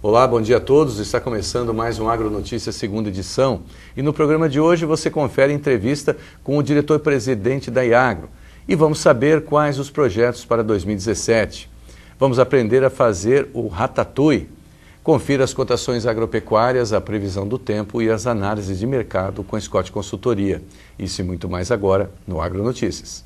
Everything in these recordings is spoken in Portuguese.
Olá, bom dia a todos. Está começando mais um Agronotícias segunda edição. E no programa de hoje você confere entrevista com o diretor-presidente da IAGRO. E vamos saber quais os projetos para 2017. Vamos aprender a fazer o ratatouille. Confira as cotações agropecuárias, a previsão do tempo e as análises de mercado com a Scott Consultoria. Isso e muito mais agora no Agronotícias.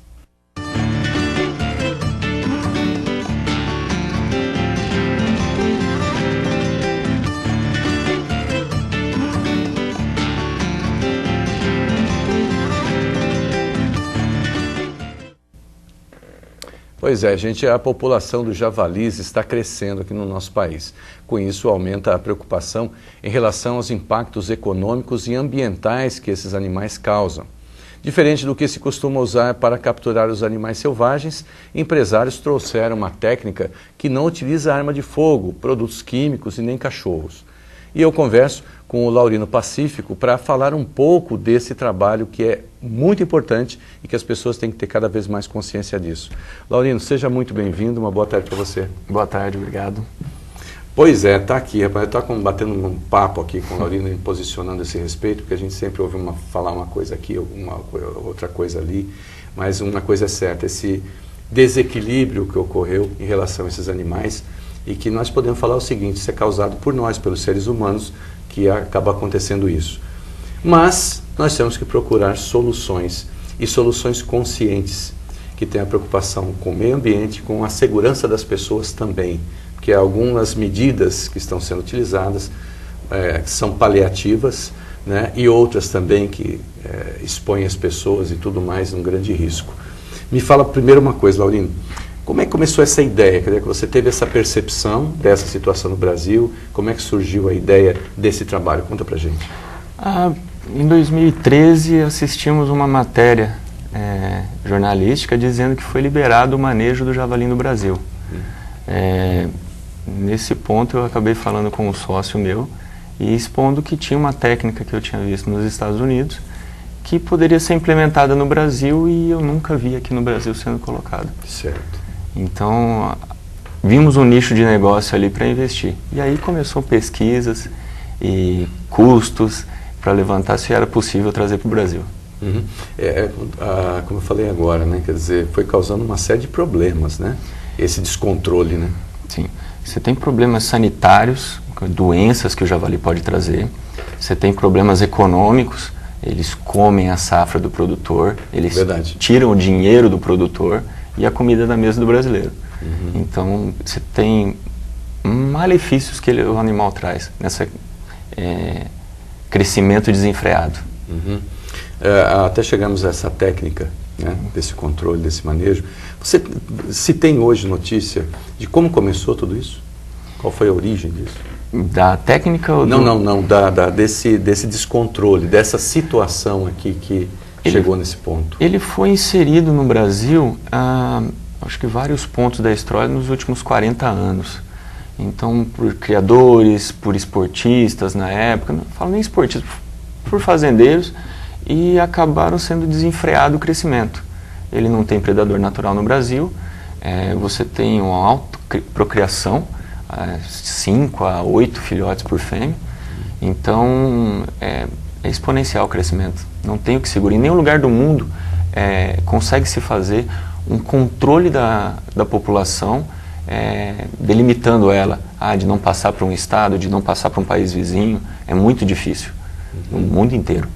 Pois é, gente, a população dos javalis está crescendo aqui no nosso país. Com isso, aumenta a preocupação em relação aos impactos econômicos e ambientais que esses animais causam. Diferente do que se costuma usar para capturar os animais selvagens, empresários trouxeram uma técnica que não utiliza arma de fogo, produtos químicos e nem cachorros. E eu converso com o Laurino Pacífico para falar um pouco desse trabalho que é muito importante e que as pessoas têm que ter cada vez mais consciência disso. Laurino, seja muito bem-vindo, uma boa tarde para você. Boa tarde, obrigado. Pois é, está aqui, rapaz, eu estou batendo um papo aqui com o Laurino, posicionando esse respeito, porque a gente sempre ouve falar uma coisa aqui, outra coisa ali, mas uma coisa é certa, esse desequilíbrio que ocorreu em relação a esses animais, e que nós podemos falar o seguinte: isso é causado por nós, pelos seres humanos, que acaba acontecendo isso. Mas nós temos que procurar soluções, e soluções conscientes, que tenham a preocupação com o meio ambiente, com a segurança das pessoas também, porque algumas medidas que estão sendo utilizadas são paliativas, né, e outras também que expõem as pessoas e tudo mais num grande risco. Me fala primeiro uma coisa, Laurino. Como é que começou essa ideia? Quer dizer, que você teve essa percepção dessa situação no Brasil? Como é que surgiu a ideia desse trabalho? Conta pra gente. Em 2013 assistimos uma matéria jornalística dizendo que foi liberado o manejo do javali no Brasil. Nesse ponto eu acabei falando com um sócio meu e expondo que tinha uma técnica que eu tinha visto nos Estados Unidos que poderia ser implementada no Brasil e eu nunca vi aqui no Brasil sendo colocado. Certo. Então, vimos um nicho de negócio ali para investir. E aí começou pesquisas e custos para levantar se era possível trazer para o Brasil. Uhum. Como eu falei agora, né? Quer dizer, foi causando uma série de problemas, né? Esse descontrole, né? Sim. Você tem problemas sanitários, doenças que o javali pode trazer. Você tem problemas econômicos, eles comem a safra do produtor, eles tiram o dinheiro do produtor e a comida da mesa do brasileiro. Uhum. Então, você tem malefícios que o animal traz nesse crescimento desenfreado. Uhum. Até chegamos a essa técnica, né, desse controle, desse manejo. Se tem hoje notícia de como começou tudo isso? Qual foi a origem disso? Da técnica ou Não, desse descontrole, dessa situação aqui que chegou nesse ponto. Ele foi inserido no Brasil, acho que vários pontos da história nos últimos 40 anos. Então, por criadores, por esportistas na época, não falo nem esportistas, por fazendeiros, e acabaram sendo desenfreado o crescimento. Ele não tem predador natural no Brasil, você tem uma alta procriação, 5 a 8 filhotes por fêmea, então é exponencial o crescimento, não tem o que segurar. Em nenhum lugar do mundo consegue se fazer um controle da população, delimitando ela, de não passar para um estado, de não passar para um país vizinho, é muito difícil, no mundo inteiro.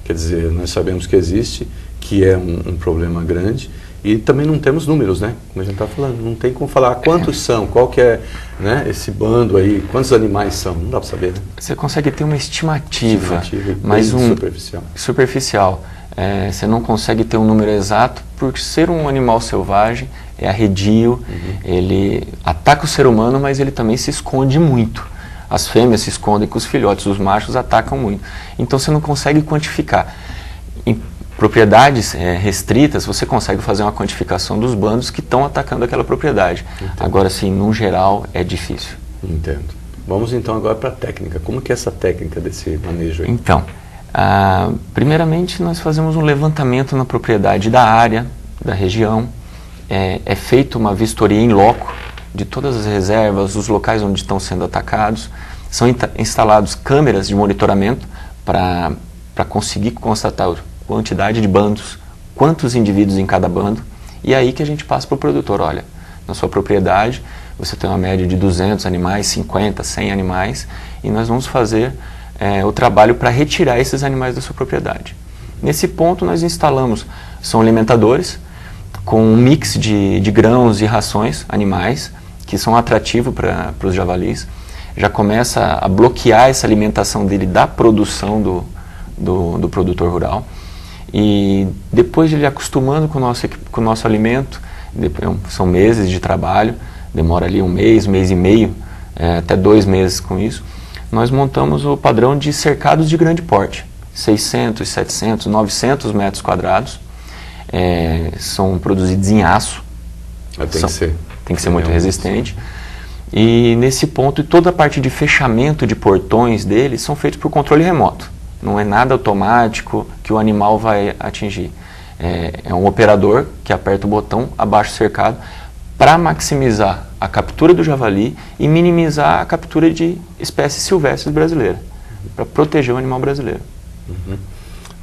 Quer dizer, nós sabemos que existe, que é um problema grande, e também não temos números, né? Como a gente está falando, não tem como falar quantos são, qual que é, né, esse bando aí, quantos animais são, não dá para saber, né? Você consegue ter uma estimativa mas superficial. Você não consegue ter um número exato, por ser um animal selvagem, é arredio, ele ataca o ser humano, mas ele também se esconde muito. As fêmeas se escondem com os filhotes, os machos atacam muito. Então você não consegue quantificar. Em propriedades restritas, você consegue fazer uma quantificação dos bandos que estão atacando aquela propriedade. Entendo. Agora, assim, no geral, é difícil. Entendo. Vamos então agora para a técnica. Como que é essa técnica desse manejo aí? Então, primeiramente nós fazemos um levantamento na propriedade da área, da região. É feita uma vistoria em loco, de todas as reservas, os locais onde estão sendo atacados. São instalados câmeras de monitoramento para conseguir constatar a quantidade de bandos, quantos indivíduos em cada bando, e aí que a gente passa para o produtor, olha, na sua propriedade você tem uma média de 200 animais, 50, 100 animais, e nós vamos fazer o trabalho para retirar esses animais da sua propriedade. Nesse ponto nós instalamos, são alimentadores, com um mix de grãos e rações animais, que são atrativos para os javalis. Já começa a bloquear essa alimentação dele da produção do produtor rural. E depois de ele acostumando com o nosso alimento, são meses de trabalho, demora ali um mês e meio, até 2 meses com isso, nós montamos o padrão de cercados de grande porte, 600, 700, 900 metros quadrados, são produzidos em aço, tem que ser muito resistente. E nesse ponto, toda a parte de fechamento de portões deles são feitos por controle remoto. Não é nada automático que o animal vai atingir. É um operador que aperta o botão abaixo do cercado para maximizar a captura do javali e minimizar a captura de espécies silvestres brasileiras, para proteger o animal brasileiro. Uhum.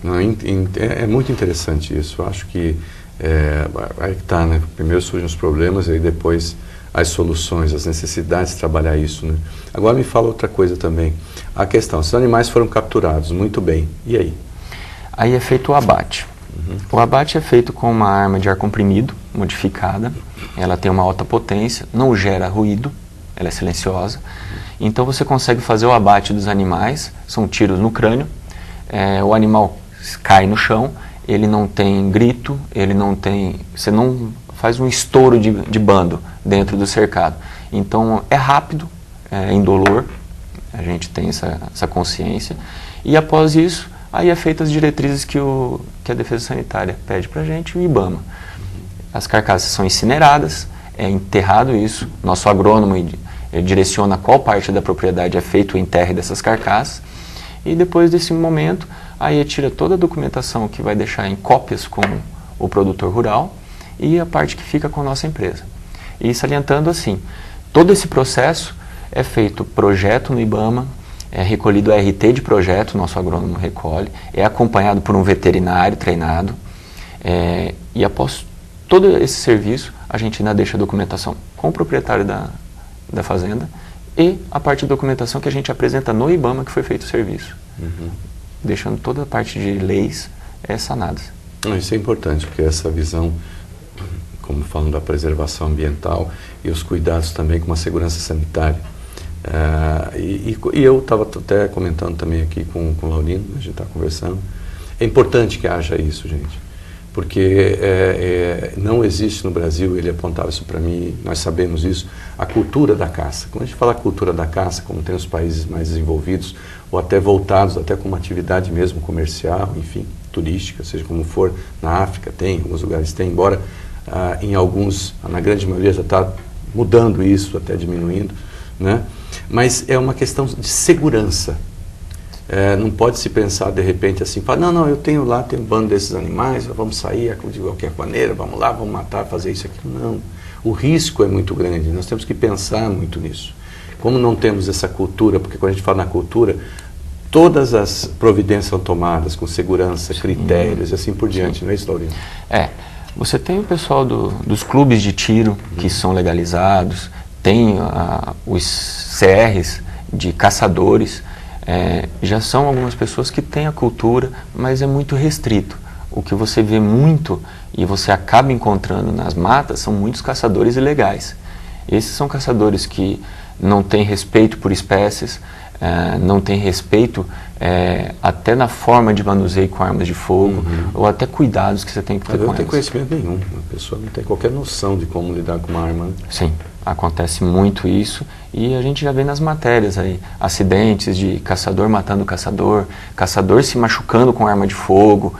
Não, é muito interessante isso. Eu acho que aí que tá, né? Primeiro surgem os problemas e aí depois as soluções, as necessidades de trabalhar isso, né? Agora me fala outra coisa também. A questão, se os animais foram capturados, muito bem, e aí? Aí é feito o abate. Uhum. O abate é feito com uma arma de ar comprimido, modificada. Ela tem uma alta potência, não gera ruído, ela é silenciosa. Então você consegue fazer o abate dos animais, são tiros no crânio, o animal cai no chão, ele não tem grito, você não faz um estouro de bando dentro do cercado. Então é rápido, é indolor, a gente tem essa consciência, e após isso, aí é feita as diretrizes que a Defesa Sanitária pede para a gente, o IBAMA. As carcaças são incineradas, é enterrado isso, nosso agrônomo direciona qual parte da propriedade é feito o enterre dessas carcaças, e depois desse momento, aí tira toda a documentação que vai deixar em cópias com o produtor rural, e a parte que fica com a nossa empresa. E salientando assim, todo esse processo é feito projeto no IBAMA, é recolhido a RT de projeto, nosso agrônomo recolhe, é acompanhado por um veterinário treinado, e após todo esse serviço, a gente ainda deixa a documentação com o proprietário da fazenda e a parte de documentação que a gente apresenta no IBAMA que foi feito o serviço, deixando toda a parte de leis sanadas. Isso é importante, porque essa visão, como falam da preservação ambiental e os cuidados também com a segurança sanitária. E eu estava até comentando também aqui com o Laurino, a gente está conversando, é importante que haja isso, gente, porque não existe no Brasil, ele apontava isso para mim, nós sabemos isso, a cultura da caça. Quando a gente fala cultura da caça, como tem os países mais desenvolvidos, ou até voltados, até com uma atividade mesmo comercial, enfim, turística, seja como for, na África tem, em alguns lugares tem, embora em alguns, na grande maioria já está mudando isso, até diminuindo, né? Mas é uma questão de segurança. Não pode se pensar de repente assim, não, eu tenho um bando desses animais, vamos sair de qualquer maneira, vamos lá, vamos matar, fazer isso, aquilo. Não. O risco é muito grande, nós temos que pensar muito nisso. Como não temos essa cultura, porque quando a gente fala na cultura, todas as providências são tomadas com segurança, critérios e assim por diante, não é isso, Laurino? Você tem o pessoal dos clubes de tiro que são legalizados, tem os CRs de caçadores, já são algumas pessoas que têm a cultura, mas é muito restrito. O que você vê muito e você acaba encontrando nas matas são muitos caçadores ilegais. Esses são caçadores que não têm respeito por espécies, não têm respeito até na forma de manuseio com armas de fogo, ou até cuidados que você tem que ter com elas. Não tem conhecimento nenhum, a pessoa não tem qualquer noção de como lidar com uma arma. Sim, acontece muito isso, e a gente já vê nas matérias aí, acidentes de caçador matando caçador, caçador se machucando com arma de fogo,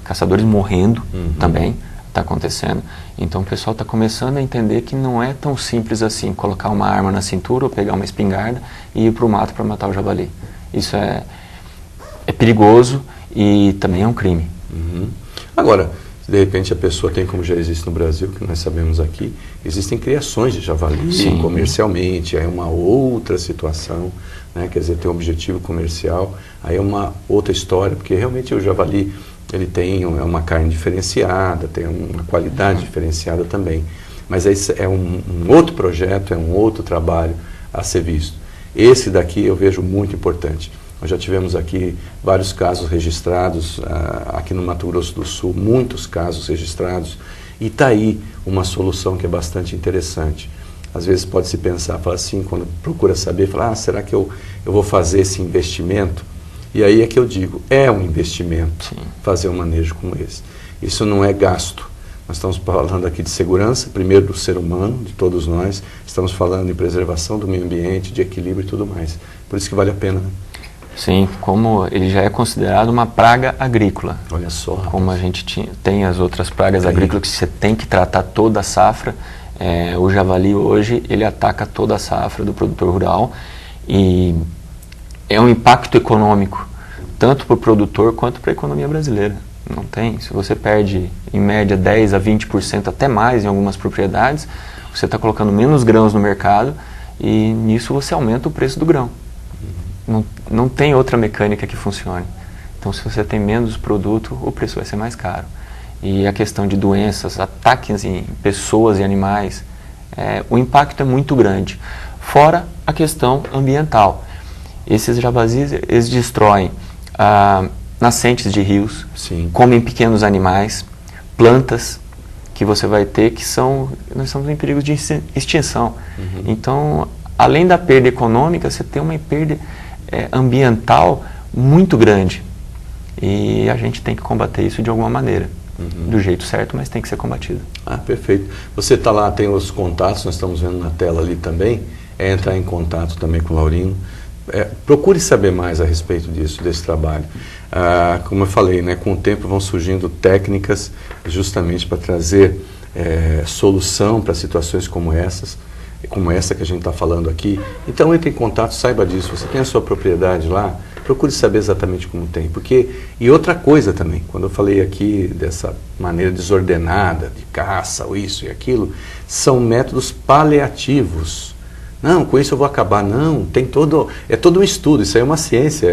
caçadores morrendo também, está acontecendo. Então o pessoal está começando a entender que não é tão simples assim, colocar uma arma na cintura ou pegar uma espingarda e ir para o mato para matar o javali. Isso é perigoso e também é um crime. Agora, Se de repente a pessoa tem, como já existe no Brasil, que nós sabemos aqui, existem criações de javali comercialmente, aí é uma outra situação, né? Quer dizer, tem um objetivo comercial, aí é uma outra história, porque realmente o javali, ele tem uma carne diferenciada, tem uma qualidade diferenciada também. Mas esse é um outro projeto, é um outro trabalho a ser visto. Esse daqui eu vejo muito importante. Nós já tivemos aqui vários casos registrados, aqui no Mato Grosso do Sul, muitos casos registrados, e está aí uma solução que é bastante interessante. Às vezes pode-se pensar, fala assim, quando procura saber, fala, será que eu vou fazer esse investimento? E aí é que eu digo, é um investimento fazer um manejo como esse. Isso não é gasto. Nós estamos falando aqui de segurança, primeiro do ser humano, de todos nós, estamos falando em preservação do meio ambiente, de equilíbrio e tudo mais. Por isso que vale a pena, né? Sim, como ele já é considerado uma praga agrícola. Olha só. Como a gente tem as outras pragas agrícolas que você tem que tratar toda a safra, o javali hoje ele ataca toda a safra do produtor rural e é um impacto econômico, tanto para o produtor quanto para a economia brasileira. Não tem, se você perde em média 10 a 20%, até mais em algumas propriedades, você está colocando menos grãos no mercado e nisso você aumenta o preço do grão. Não tem outra mecânica que funcione. Então, se você tem menos produto, o preço vai ser mais caro. E a questão de doenças, ataques em pessoas e animais, o impacto é muito grande. Fora a questão ambiental. Esses javalis, eles destroem nascentes de rios, comem pequenos animais, plantas que você vai ter nós estamos em perigo de extinção. Então, além da perda econômica, você tem uma perda ambiental muito grande e a gente tem que combater isso de alguma maneira, do jeito certo, mas tem que ser combatido. Perfeito. Você está lá, tem os contatos, nós estamos vendo na tela ali também, entrar em contato também com o Laurino, procure saber mais a respeito disso, desse trabalho. Como eu falei, né, com o tempo vão surgindo técnicas justamente para trazer solução para situações como essa que a gente está falando aqui. Então entre em contato, saiba disso. Você tem a sua propriedade lá, procure saber exatamente como tem. E outra coisa também, quando eu falei aqui dessa maneira desordenada de caça, ou isso e aquilo, são métodos paliativos. Não, com isso eu vou acabar. Não, é todo um estudo, isso aí é uma ciência.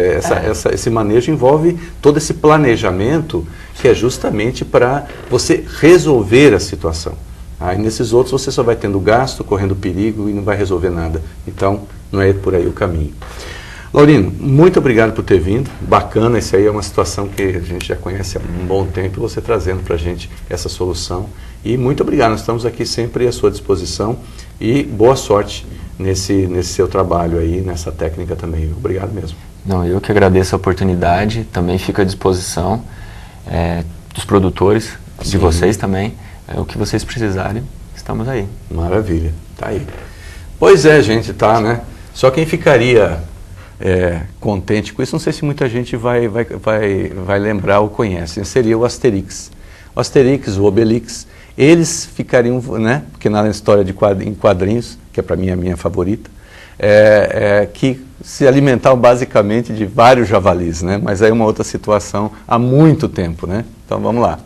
Esse manejo envolve todo esse planejamento que é justamente para você resolver a situação. Aí nesses outros você só vai tendo gasto, correndo perigo e não vai resolver nada. Então, não é por aí o caminho. Laurino, muito obrigado por ter vindo. Bacana, isso aí é uma situação que a gente já conhece há um bom tempo, você trazendo para a gente essa solução. E muito obrigado, nós estamos aqui sempre à sua disposição e boa sorte nesse seu trabalho aí, nessa técnica também. Obrigado mesmo. Não, eu que agradeço a oportunidade, também fico à disposição dos produtores, de vocês também. O que vocês precisarem, estamos aí. Maravilha, tá aí. Pois é, gente, tá, né? Só quem ficaria contente com isso, não sei se muita gente vai lembrar ou conhece, seria o Asterix. O Asterix, o Obelix, eles ficariam, né? Porque na história em quadrinhos, que é para mim a minha favorita, que se alimentavam basicamente de vários javalis, né? Mas aí é uma outra situação há muito tempo, né? Então vamos lá.